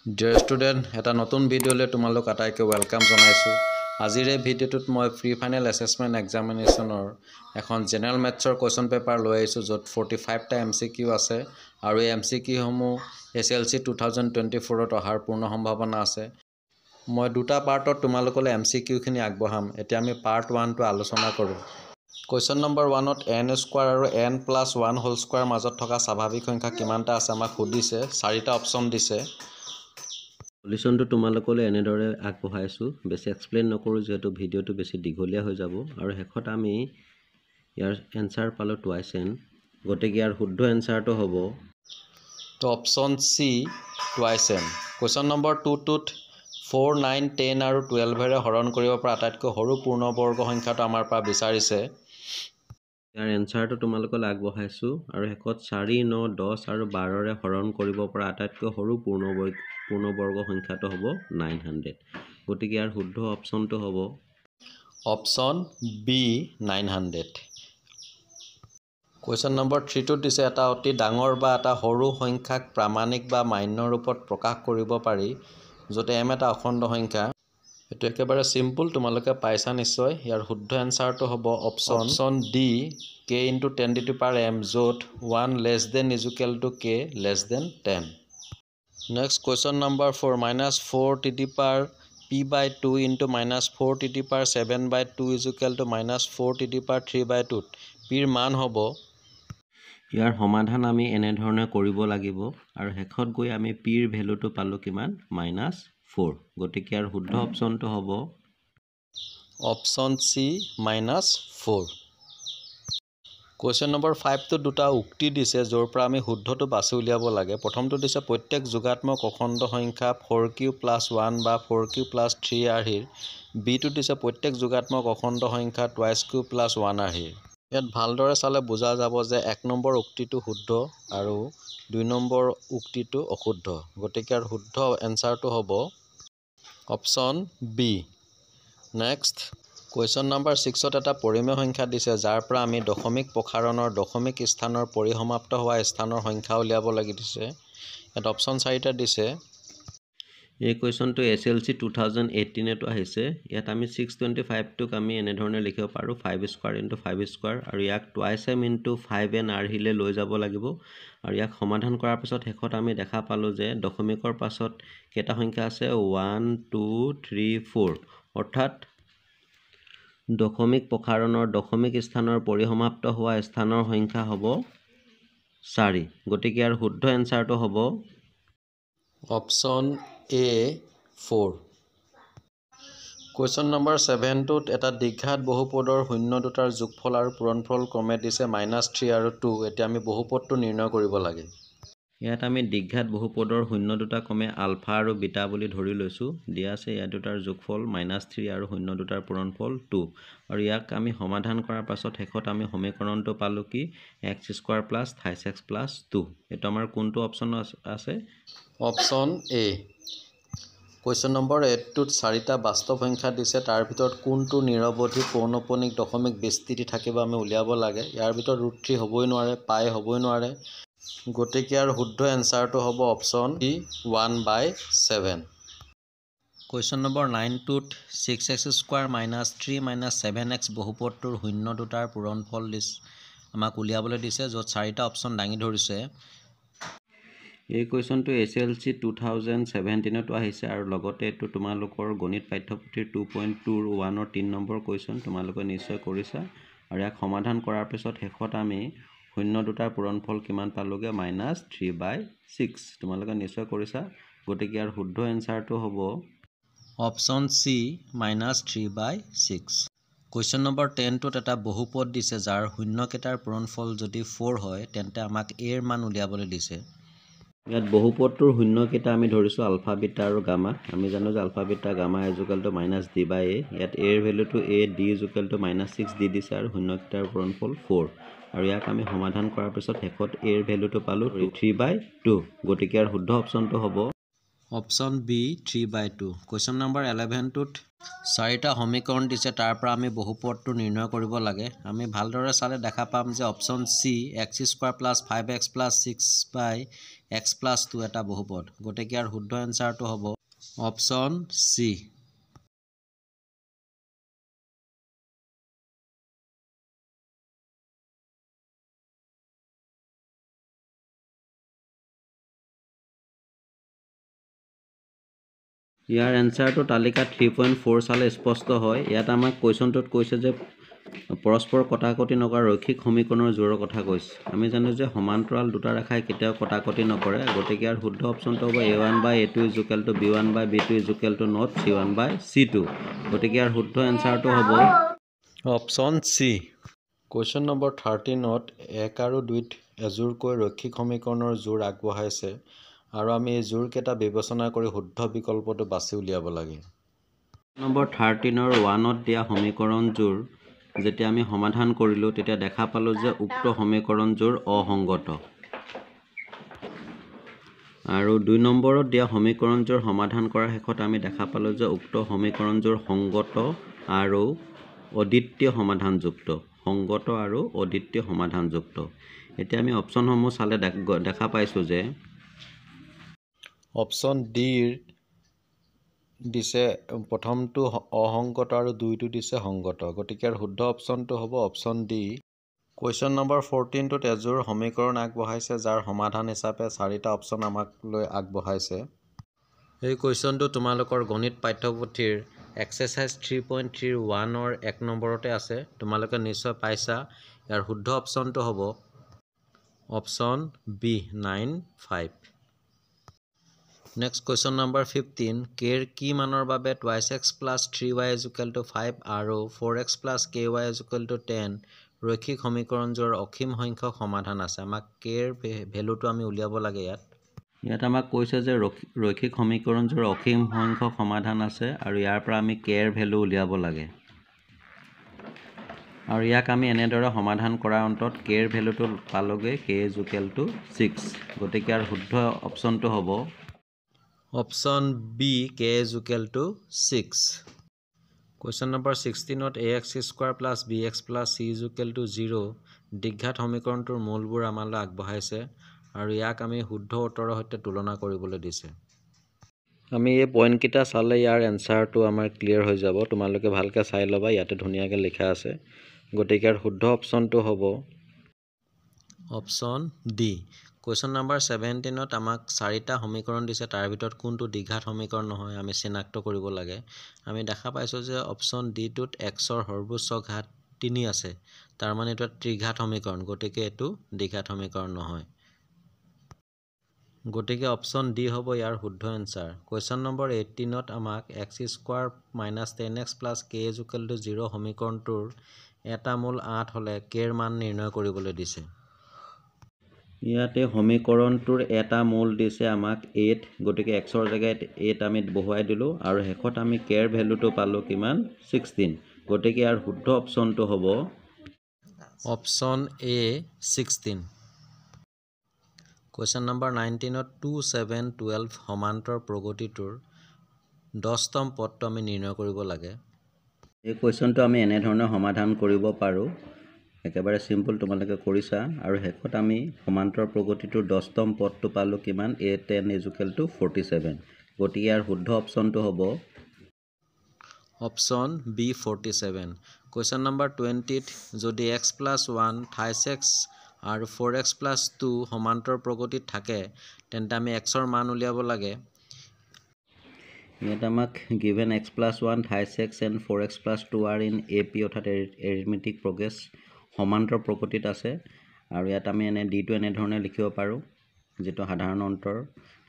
Dear student এটা নতুন ভিডিঅ'লৈ তোমালোক আটাইকে ৱেলকাম জনাইছোঁ। আজিৰ এই ভিডিঅ'টোত মই প্ৰি ফাইনেল এছেছমেণ্ট এক্সামিনেশ্যনৰ এখন জেনেৰেল মেথছৰ কুৱেশ্যন পেপাৰ লৈ আহিছোঁ, য'ত 45টা MCQ আছে আৰু এই MCQসমূহ SLC 2024ত অহাৰ পূৰ্ণ সম্ভাৱনা আছে। মই দুটা পাৰ্টত তোমালোকলৈ MCQখিনি আগবঢ়াম। এতিয়া আমি পাৰ্ট 1টো আলোচনা কৰোঁ। কুৱেশ্যন নম্বৰ 1ত n² আৰু n+1² মাজত থকা স্বাভাৱিক সংখ্যা কিমানটা আছে আমাক সুধিছে। 4টা অপশ্যন দিছে। সলিউশ্যনটো তোমালোকলৈ এনেদৰে আগবঢ়াইছোঁ। বেছি এক্সপ্লেইন নকৰোঁ যিহেতু ভিডিঅ'টো বেছি দীঘলীয়া হৈ যাব, আৰু শেষত আমি ইয়াৰ এনচাৰ পালোঁ টুৱাইচ n। গতিকে ইয়াৰ শুদ্ধ এনচাৰটো হ'ব option C, twice n। Question number 2টোত 4, 9, 10 আৰু 12ৰে হৰণ কৰিব পৰা আটাইতকৈ সৰু পূৰ্ণবৰ্গ সংখ্যাটো আমাৰ পৰা বিচাৰিছে। ইয়াৰ এনচাৰটো তোমালোকলৈ আগবঢ়াইছোঁ, আৰু শেষত 4, 9, 10 আৰু 12ৰে হৰণ কৰিব পৰা আটাইতকৈ সৰু পূৰ্ণবৰ্গ সংখ্যাটো হ'ব 900। গতিকে ইয়াৰ শুদ্ধ অপশ্যনটো হ'ব অপশ্যন বি, 900। কুৱেশ্যন নম্বৰ 3টোত দিছে এটা অতি ডাঙৰ বা এটা সৰু সংখ্যাক প্ৰামাণিক বা মান্য ৰূপত প্ৰকাশ কৰিব পাৰি, য'ত m এটা অখণ্ড সংখ্যা। এইটো একেবাৰে চিম্পুল, তোমালোকে পাইছা নিশ্চয়। ইয়াৰ শুদ্ধ এনচাৰটো হ'ব অপশ্যন ডি, k × 10⁻m, য'ত 1 <= k <10। Next question number 4, -4p/2 × -4p/7/2 -4p/3/2 pৰ মান হ'ব। ইয়াৰ সমাধান আমি এনেধৰণে কৰিব লাগিব, আৰু শেষত গৈ আমি pৰ ভেলুটো পালোঁ কিমান? -4। গতিকে ইয়াৰ শুদ্ধ অপশ্যনটো হ'ব অপশ্যন চি, -4। কুৱেশ্যন নম্বৰ 5টোত দুটা উক্তি দিছে, য'ৰ পৰা আমি শুদ্ধটো বাছি উলিয়াব লাগে। প্ৰথমটো দিছে প্ৰত্যেক যোগাত্মক অখণ্ড সংখ্যা 4q + 1 বা 4q + 3 আৰ্হিৰ। বিটো দিছে প্ৰত্যেক যোগাত্মক অখণ্ড সংখ্যা 2q + 1 আৰ্হিৰ। ইয়াত ভালদৰে চালে বুজা যাব যে 1 নম্বৰ উক্তিটো শুদ্ধ আৰু 2 নম্বৰ উক্তিটো অশুদ্ধ। গতিকে ইয়াৰ শুদ্ধ এনচাৰটো হ'ব option B. Next question number 6ত এটা পৰিমেয় সংখ্যা দিছে, যাৰ পৰা আমি দশমিক প্ৰসাৰণৰ দশমিক স্থানৰ পৰিসমাপ্ত হোৱা স্থানৰ সংখ্যা উলিয়াব লাগি দিছে। ইয়াত অপশ্যন 4টা দিছে। এই কুৱেশ্যনটো SLC 2018তো আহিছে। ইয়াত আমি 625টোক আমি এনেধৰণে লিখিব পাৰোঁ 5² × 5², আৰু ইয়াক টুৱাইচ m × 5n আৰ্হিলৈ লৈ যাব লাগিব। আৰু ইয়াক সমাধান কৰাৰ পিছত শেষত আমি দেখা পালোঁ যে দশমিকৰ পাছত কেইটা সংখ্যা আছে? 1, 2, 3, 4। অৰ্থাৎ দশমিক প্ৰসাৰণৰ দশমিক স্থানৰ পৰিসমাপ্ত হোৱা স্থানৰ সংখ্যা হ'ব 4। গতিকে ইয়াৰ শুদ্ধ এনচাৰটো হ'ব অপশ্যন এ, 4। কুৱেশ্যন নম্বৰ 7টোত এটা দ্বিঘাত বহুপদৰ শূন্য দুটাৰ যোগফল আৰু পূৰণফল ক্ৰমে দিছে -3 আৰু 2। এতিয়া আমি বহুপদটো নিৰ্ণয় কৰিব লাগে। ইয়াত আমি দ্বিঘাত বহুপদৰ শূন্য দুটা ক্ৰমে আলফা আৰু বিটা বুলি ধৰি লৈছোঁ। দিয়া আছে ইয়াত দুটাৰ যোগফল -3 আৰু শূন্য দুটাৰ পূৰণফল 2। আৰু ইয়াক আমি সমাধান কৰাৰ পাছত শেষত আমি সমীকৰণটো পালোঁ কি? x² + 28x + 2। এইটো আমাৰ কোনটো অপশ্যন আছে? Option A. কুৱেশ্যন নম্বৰ 8টোত 4টা বাস্তৱ সংখ্যা দিছে, তাৰ ভিতৰত কোনটো নিৰৱধি পৌনঃপুনিক দশমিক বিস্তৃতি থাকিব আমি উলিয়াব লাগে। ইয়াৰ ভিতৰত √3 হ'বই নোৱাৰে, পাই হ'বই নোৱাৰে। গতিকে ইয়াৰ শুদ্ধ এনচাৰটো হ'ব অপশ্যন ডি, 1/7। কুৱেশ্যন নম্বৰ 9টোত 6x² - 3 - 7x বহুপদটোৰ শূন্য দুটাৰ পূৰণফল আমাক উলিয়াবলৈ দিছে, য'ত 4টা অপশ্যন দাঙি ধৰিছে। এই কুৱেশ্যনটো SLC 2017তো আহিছে, আৰু লগতে এইটো তোমালোকৰ গণিত পাঠ্যপুথিৰ 2.2-1ৰ 3 নম্বৰ কুৱেশ্যন তোমালোকে নিশ্চয় কৰিছা। আৰু ইয়াক সমাধান কৰাৰ পিছত শেষত আমি শূন্য দুটাৰ পূৰণফল কিমান পালোঁগৈ? -3/6। তোমালোকে নিশ্চয় কৰিছা। গতিকে ইয়াৰ শুদ্ধ এনচাৰটো হ'ব অপশ্যন চি, -3/6। কুৱেশ্যন নম্বৰ 10টোত এটা বহুপদ দিছে, যাৰ শূন্যকেইটাৰ পূৰণফল যদি 4 হয়, তেন্তে আমাক এৰ মান উলিয়াবলৈ দিছে। ইয়াত বহুপদটোৰ শূন্যকেইটা আমি ধৰিছোঁ আলফা, বিটা আৰু গামা। আমি জানো যে আলফা, বিটা, গামা = -d/a। ইয়াত এৰ ভেলুটো a, d = -6 দি দিছে, আৰু শূন্যকেইটাৰ পূৰণফল 4। আৰু ইয়াক আমি সমাধান কৰাৰ পিছত শেষত এৰ ভেলুটো পালোঁ 3/2। গতিকে ইয়াৰ শুদ্ধ অপশ্যনটো হ'ব অপশ্যন বি, 3/2। কুৱেশ্যন নম্বৰ 11টোত 4টা সমীকৰণ দিছে, তাৰ পৰা আমি বহুপদটো নিৰ্ণয় কৰিব লাগে। আমি ভালদৰে চালে দেখা পাম যে option C, x² + 5x + 6/(x x + 2 এটা বহুপদ গতিকে ইয়াৰ শুদ্ধ এনসাৰটো হ'ব অপচন সি ইয়াৰ এনসাৰটো তালিকা 3.4 চালে স্পষ্ট হয় ইয়াত আমাক কোৱেশ্চনটোত কৈছে যে পৰস্পৰ কটাকটি নকৰা ৰৈখিক সমীকৰণৰ জোৰৰ কথা কৈছে আমি জানো যে সমান্তৰাল দুটা ৰেখাই কেতিয়াও কটাকটি নকৰে গতিকে ইয়াৰ শুদ্ধ অপচনটো হ'ব a1/a2 = b1/b2 = not c1/c2 গতিকে ইয়াৰ শুদ্ধ এনসাৰটো হ'ব অপচন সি কোৱেশ্চন নম্বৰ 13ত 1 আৰু 2ত এজোৰকৈ ৰৈখিক সমীকৰণৰ জোৰ আগবঢ়াইছে আৰু আমি এই জোৰকেইটা বিবেচনা কৰি শুদ্ধ বিকল্পটো বাছি উলিয়াব লাগে নম্বৰ 13ৰ 1ত দিয়া সমীকৰণ জোৰ যেতিয়া আমি সমাধান কৰিলো তেতিয়া দেখা পালো যে উক্ত সমীকৰণ জোৰ অসংগত আৰু 2 নম্বৰত দিয়া সমীকৰণ জোৰ সমাধান কৰাৰ শেষত আমি দেখা পালো যে উক্ত সমীকৰণ জোৰ সংগত আৰু অদ্বিতীয় সমাধানযুক্ত এতিয়া আমি অপচনসমূহ চালে দেখা পাইছো যে অপচন ডিৰ দিছে প্ৰথমটো অসংগত আৰু দুইটো দিছে সংগত গতিকে শুদ্ধ অপচনটো হ'ব অপচন ডি কোৱেশ্চন নম্বৰ 14টোত এজোৰ সমীকৰণ আগবঢ়াইছে যাৰ সমাধান হিচাপে 4টা অপচন আমাক লৈ আগবঢ়াইছে এই কোৱেশ্চনটো তোমালোকৰ গণিত পাঠ্যপুথিৰ এক্সাৰসাইজ 3.31 ৰ 1 নম্বৰতে আছে তোমালোকে নিশ্চয় পাইছা ইয়াৰ শুদ্ধ অপচনটো হ'ব option B 95 Next question number 15 k ৰ কি মানৰ বাবে 2x + 3y = 5 আৰু 4x + ky = 10 ৰৈখিক সমীকৰণজোৰ অসীম সংখ্যক সমাধান আছে আমাক k ৰ ভ্যালুটো আমি উলিয়াব লাগে ইয়াত আমাক কৈছে যে ৰৈখিক সমীকৰণজোৰ অসীম সংখ্যক সমাধান আছে আৰু ইয়াৰ পৰা আমি k ৰ ভ্যালু উলিয়াব লাগে আৰু ইয়াক আমি এনেদৰে সমাধান কৰাৰ অন্তত k ৰ ভ্যালুটো পালোগে k = 6 গতিকে ইয়াৰ শুদ্ধ অপচনটো হ'ব Option B k = 6 Question number 16ত ax² + bx + c = 0 দ্বিঘাত সমীকৰণটোৰ মূলবোৰ আমালৈ আগবঢ়াইছে আৰু ইয়াক আমি শুদ্ধ উত্তৰৰ সৈতে তুলনা কৰিবলৈ দিছে আমি এই পইণ্টকেইটা চালে ইয়াৰ এনসাৰটো আমাৰ ক্লিয়াৰ হৈ যাব তোমালোকে ভালকে চাই ল'বা ইয়াতে ধুনীয়াকৈ লিখা আছে গতিকে ইয়াৰ শুদ্ধ অপচনটো হ'ব অপচন ডি Question number 17ত আমাক 4টা সমীকৰণ দিছে তাৰ ভিতৰত কোনটো দ্বিঘাত সমীকৰণ নহয় আমি চিনাক্ত কৰিব লাগে আমি দেখা পাইছো যে অপচন ডি টোত x ৰ সৰ্বোচ্চ ঘাত 3 আছে তাৰ মানে এটা ত্ৰিঘাত সমীকৰণ গতিকে এটো দ্বিঘাত সমীকৰণ নহয় গতিকে অপচন ডি হ'ব ইয়াৰ শুদ্ধ এনসাৰ Question number 18ত আমাক x² - 10x + k = 0 সমীকৰণটোৰ এটা মূল 8 হলে k ৰ মান নিৰ্ণয় কৰিবলৈ দিছে ইয়াতে সমীকৰণটোৰ এটা মূল দিছে আমাক 8 গতিকে x ৰ জায়গাত 8 আমি বহুৱাই দিলো আৰু হেকত আমি k ৰ ভ্যালুটো পালো কিমান 16 গতিকে ইয়াৰ শুদ্ধ অপচনটো হ'ব অপচন এ 16 Question number 19ত 2 7 12 সমান্তৰ প্ৰগতিটোৰ 10তম পদটো আমি নিৰ্ণয় কৰিব লাগে এই কোৱেশ্চনটো আমি এনে ধৰণে সমাধান কৰিব পাৰো একেবাৰে সিম্পল তোমালোকে কৰিছা আৰু হেকত আমি সমান্তৰ প্ৰগতিটোৰ 10তম পদটো পালো কিমান a10 = 47 গতিকে ইয়াৰ শুদ্ধ অপচনটো হ'ব অপচন বি 47 Question number 20ত যদি x + 1 28x আৰু 4x + 2 সমান্তৰ প্ৰগতিত থাকে তেন্তে আমি x ৰ মান উলিয়াব লাগে ইয়াত আমাক given x + 1 28x and 4x + 2 are in AP অৰ্থাৎ arithmetic progress সমান্তৰ প্ৰগতিত আছে আৰু ইয়াত আমি এনে d টো এনে ধৰণে লিখিব পাৰো যেটো সাধাৰণ অন্তৰ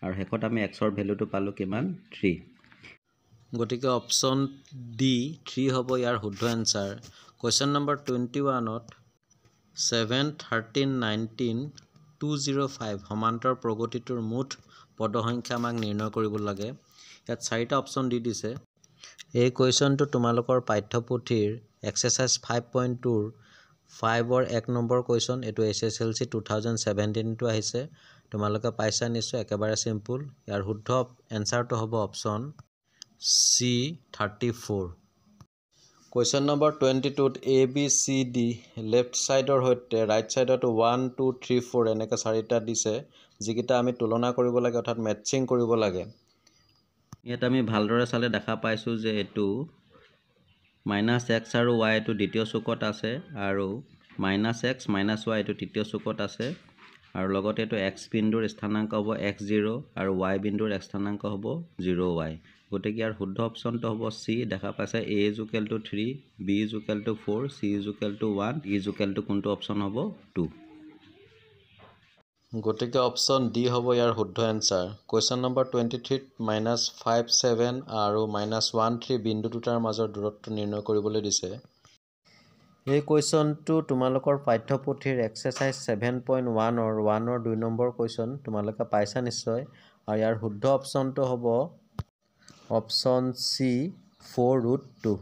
আৰু হেকত আমি x ৰ ভ্যালুটো পালো কিমান 3 গতিকে অপচন ডি 3 হ'ব ইয়াৰ শুদ্ধ এনসাৰ Question number 21ত 7 13 19 205 সমান্তৰ প্ৰগতিটোৰ মুঠ পদসংখ্যা আমাক নিৰ্ণয় কৰিব লাগে ইয়াত 4টা অপচন দি দিছে এই কোৱেশ্চনটো তোমালোকৰ পাঠ্যপুথিৰ এক্সাৰসাইজ 5.2 ৰ 5 ৰ 1 নম্বৰ কোৱেশ্চন এটো SSLC 2017 টো আহিছে তোমালোকে পাইছা নিশ্চয় একেবাৰে সিম্পল ইয়াৰ শুদ্ধ এনসাৰটো হ'ব অপচন সি 34 Question number 22ত a b c d left সাইডৰ হৈতে ৰাইট সাইডত 1 2 3 4 এনেকৈ 4টা দিছে যিকেইটা আমি তুলনা কৰিব লাগে অৰ্থাৎ মেটচিং কৰিব লাগে। ইয়াত আমি ভালদৰে চালে দেখা পাইছোঁ যে এইটো -x আৰু y এইটো দ্বিতীয় চুকত আছে আৰু -x -y এইটো তৃতীয় চুকত আছে আৰু লগতে এইটো x বিন্দুৰ স্থানাংক হ'ব x0 আৰু y বিন্দুৰ স্থানাংক হ'ব 0y। গতিকে ইয়াৰ শুদ্ধ অপশ্যনটো হ'ব C। দেখা পাইছে a = 3, b = 4, c = 1, d = কোনটো অপশ্যন হ'ব 2। গতিকে অপশ্যন ডি হ'ব ইয়াৰ শুদ্ধ এনচাৰ। কুৱেশ্যন নম্বৰ 23ত -57 আৰু -13 বিন্দু দুটাৰ মাজৰ দূৰত্ব নিৰ্ণয় কৰিবলৈ দিছে। এই কুৱেশ্যনটো তোমালোকৰ পাঠ্যপুথিৰ এক্সাৰচাইজ 7.1-ৰ 2 নম্বৰ কুৱেশ্যন তোমালোকে পাইছা নিশ্চয়। আৰু ইয়াৰ শুদ্ধ অপশ্যনটো হ'ব অপশ্যন চি 4√2।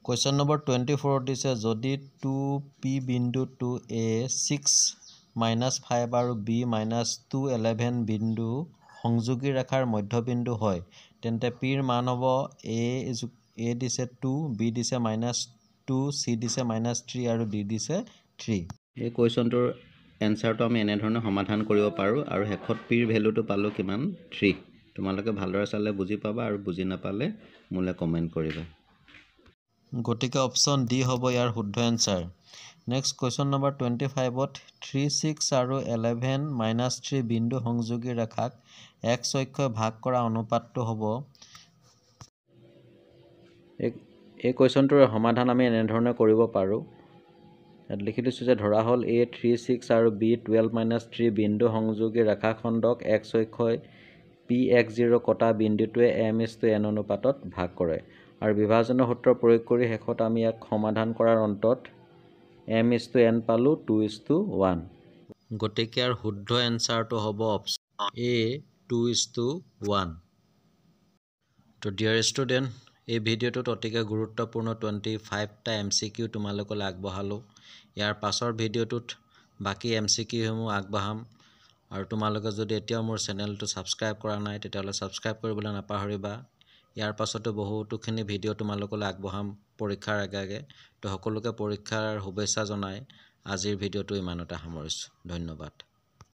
কুৱেশ্যন নম্বৰ 24ত দিছে যদি 2p বিন্দুটো a 6-5 আৰু b -211 বিন্দু সংযোগী ৰেখাৰ মধ্যবিন্দু হয় তেন্তে p ৰ মান হ'ব a দিছে 2, b দিছে -2, c দিছে -3 আৰু d দিছে 3। এই কুৱেশ্যনটোৰ এনচাৰটো আমি এনেধৰণে সমাধান কৰিব পাৰোঁ আৰু শেষত p ৰ ভেলুটো পালোঁ কিমান 3। তোমালোকে ভালদৰে চালে বুজি পাবা আৰু বুজি নাপালে মোলৈ কমেণ্ট কৰিবা। গতিকে অপশ্যন ডি হ'ব ইয়াৰ শুদ্ধ এনচাৰ। নেক্সট কুৱেশ্যন নম্বৰ 25ত 3, 6 আৰু 11 -3 বিন্দু সংযোগী ৰেখাক x অক্ষই ভাগ কৰা অনুপাতটো হ'ব। এই কুৱেশ্যনটোৰ সমাধান আমি এনেধৰণে কৰিব পাৰোঁ। ইয়াত লিখি দিছোঁ যে ধৰা হ'ল a 3, 6 আৰু b 12 -3 বিন্দু সংযোগী ৰেখাখণ্ডক x অক্ষই px0 কটা বিন্দুটোৱে m:n অনুপাতত ভাগ কৰে আৰু বিভাজনৰ সূত্ৰ প্ৰয়োগ কৰি শেষত আমি ইয়াক সমাধান কৰাৰ অন্তত m:n পালোঁ 2:1। গতিকে ইয়াৰ শুদ্ধ এনচাৰটো হ'ব অপশ্যন এ 2:1। তো ডিয়াৰ ষ্টুডেণ্ট, এই ভিডিঅ'টোত অতিকে গুৰুত্বপূৰ্ণ 25টা MCQ তোমালোকলৈ আগবঢ়ালোঁ। ইয়াৰ পাছৰ ভিডিঅ'টোত বাকী MCQসমূহ আগবঢ়াম আৰু তোমালোকে যদি এতিয়াও মোৰ চেনেলটো ছাবস্ক্ৰাইব কৰা নাই তেতিয়াহ'লে ছাবস্ক্ৰাইব কৰিবলৈ নাপাহৰিবা। ইয়াৰ পাছতো বহুতোখিনি ভিডিঅ' তোমালোকলৈ আগবঢ়াম পৰীক্ষাৰ আগে। তো সকলোকে পৰীক্ষাৰ শুভেচ্ছা জনাই আজিৰ ভিডিঅ'টো ইমানতে সামৰিছোঁ। ধন্যবাদ।